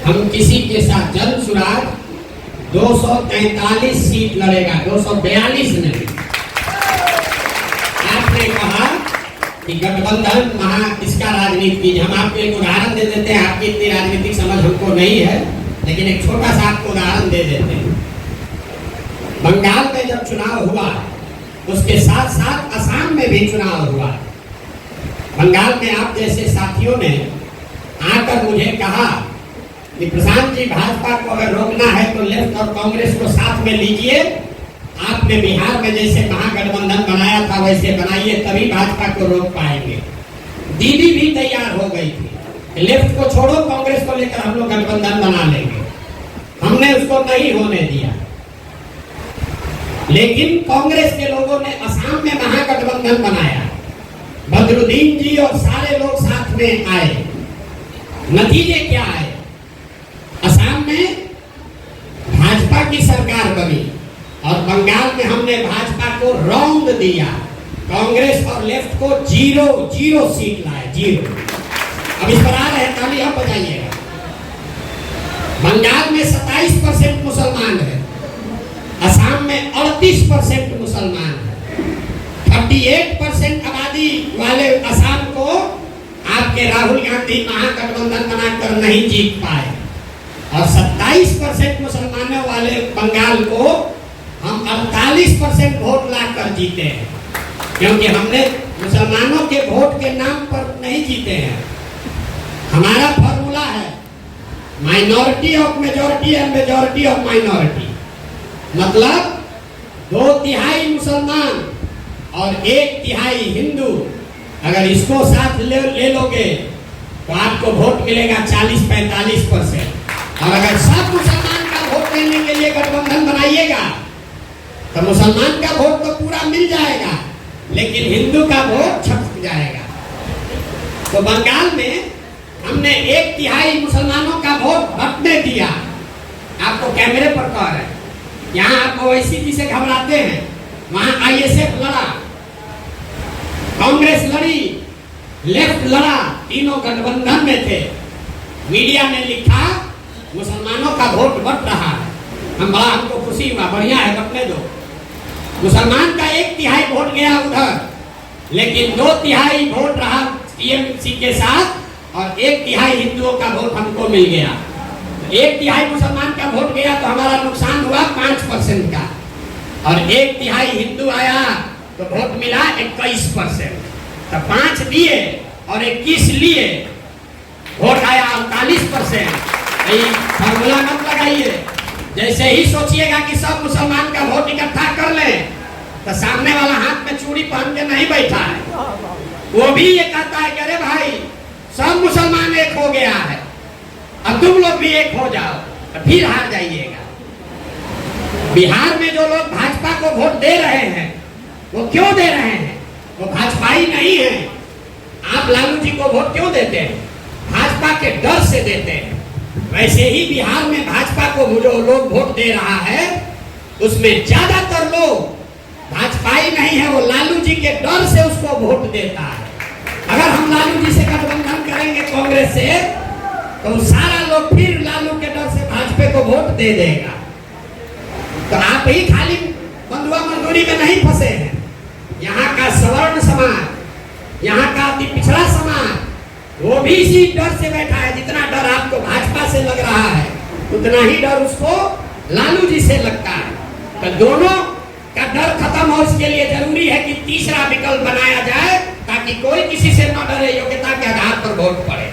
हम किसी के साथ जन सुराज 243 सीट लड़ेगा, 242 नहीं। आपने कहा कि गठबंधन इसका राजनीति, हम आपको एक उदाहरण दे देते हैं। आपकी इतनी राजनीतिक समझ हमको नहीं है, लेकिन एक छोटा सा आपको उदाहरण दे देते हैं। बंगाल में जब चुनाव हुआ, उसके साथ साथ असम में भी चुनाव हुआ। बंगाल में आप जैसे साथियों ने आकर मुझे कहा कि प्रशांत जी, भाजपा को अगर रोकना है तो लेफ्ट और कांग्रेस को साथ में लीजिए। आपने बिहार में जैसे महागठबंधन बनाया था वैसे बनाइए, तभी भाजपा को रोक पाएंगे। दीदी भी तैयार हो गई थी, लेफ्ट को छोड़ो, कांग्रेस को लेकर हम लोग गठबंधन बना लेंगे। हमने उसको नहीं होने दिया, लेकिन कांग्रेस के लोगों ने असम में महागठबंधन बनाया। बदरुद्दीन जी और सारे लोग साथ में आए। नतीजे क्या आए? असम में भाजपा की सरकार बनी और बंगाल में हमने भाजपा को रौंद दिया। कांग्रेस और लेफ्ट को 0 सीट लाए, 0। अब इस पर आ रहे हैं, ताली आप बजाइएगा। बंगाल में 27% मुसलमान है, असम में 38% मुसलमान है। 38% आबादी वाले असम को आपके राहुल गांधी महागठबंधन बनाकर नहीं जीत पाए, और 27% मुसलमानों वाले बंगाल को हम 48% वोट लाकर जीते हैं। क्योंकि हमने मुसलमानों के वोट के नाम पर नहीं जीते हैं। हमारा फॉर्मूला है minority of majority and majority of minority. मतलब 2/3 मुसलमान और 1/3 हिंदू, अगर इसको साथ ले लोगे तो आपको वोट मिलेगा 40-45%। और अगर सब मुसलमान का वोट लेने के लिए गठबंधन बनाइएगा तो मुसलमान का वोट तो पूरा मिल जाएगा, लेकिन हिंदू का वोट छटक जाएगा। तो बंगाल में हमने 1/3 मुसलमानों का वोट बंटने दिया। आपको कैमरे पर कह रहे हैं, यहाँ आप ओवैसी जी से घबराते हैं, वहां ISF लड़ा, कांग्रेस लड़ी, लेफ्ट लड़ा, तीनों गठबंधन में थे। मीडिया ने लिखा मुसलमानों का वोट बट रहा है। हमको खुशी हुआ, बढ़िया है, बटने दो। मुसलमान का 1/3 वोट गया उधर, लेकिन 2/3 वोट रहा TMC के साथ और 1/3 हिंदुओं का वोट हमको मिल गया। 1/3 मुसलमान का वोट गया तो हमारा नुकसान हुआ 5% का, और 1/3 हिंदू आया तो वोट मिला 21%। तो 5 दिए और 21 लिए, वोट आया 48%। फॉर्मूला मत लगाइए। जैसे ही सोचिएगा कि सब मुसलमान का वोट इकट्ठा कर लें, तो सामने वाला हाथ में चूड़ी पहन के नहीं बैठा है, वो भी ये कहता है कि अरे भाई सब मुसलमान एक हो गया है, अब तुम लोग भी एक हो जाओ, तो फिर हार जाइएगा। बिहार में जो लोग भाजपा को वोट दे रहे हैं, वो क्यों दे रहे हैं? वो भाजपाई नहीं है। आप लालू जी को वोट क्यों देते हैं? भाजपा के डर से देते हैं। वैसे ही बिहार में भाजपा को जो लोग वोट दे रहा है, उसमें ज्यादातर लोग भाजपाई नहीं है, वो लालू जी के डर से उसको वोट देता है। अगर हम लालू जी से गठबंधन करेंगे कांग्रेस से, तो सारा लोग फिर लालू के डर से भाजपा को वोट दे देगा। तो आप ही खाली बंधुआ मजदूरी में नहीं फंसे हैं। यहाँ का सवर्ण समाज, यहाँ का अति पिछड़ा समाज, वो भी इसी डर से बैठा है। जितना डर आपको भाजपा से लग रहा है, उतना ही डर उसको लालू जी से लगता है। तो दोनों का डर खत्म हो, इसके लिए जरूरी है कि तीसरा विकल्प बनाया जाए, ताकि कोई किसी से न डरे, योग्यता के आधार पर वोट पड़े।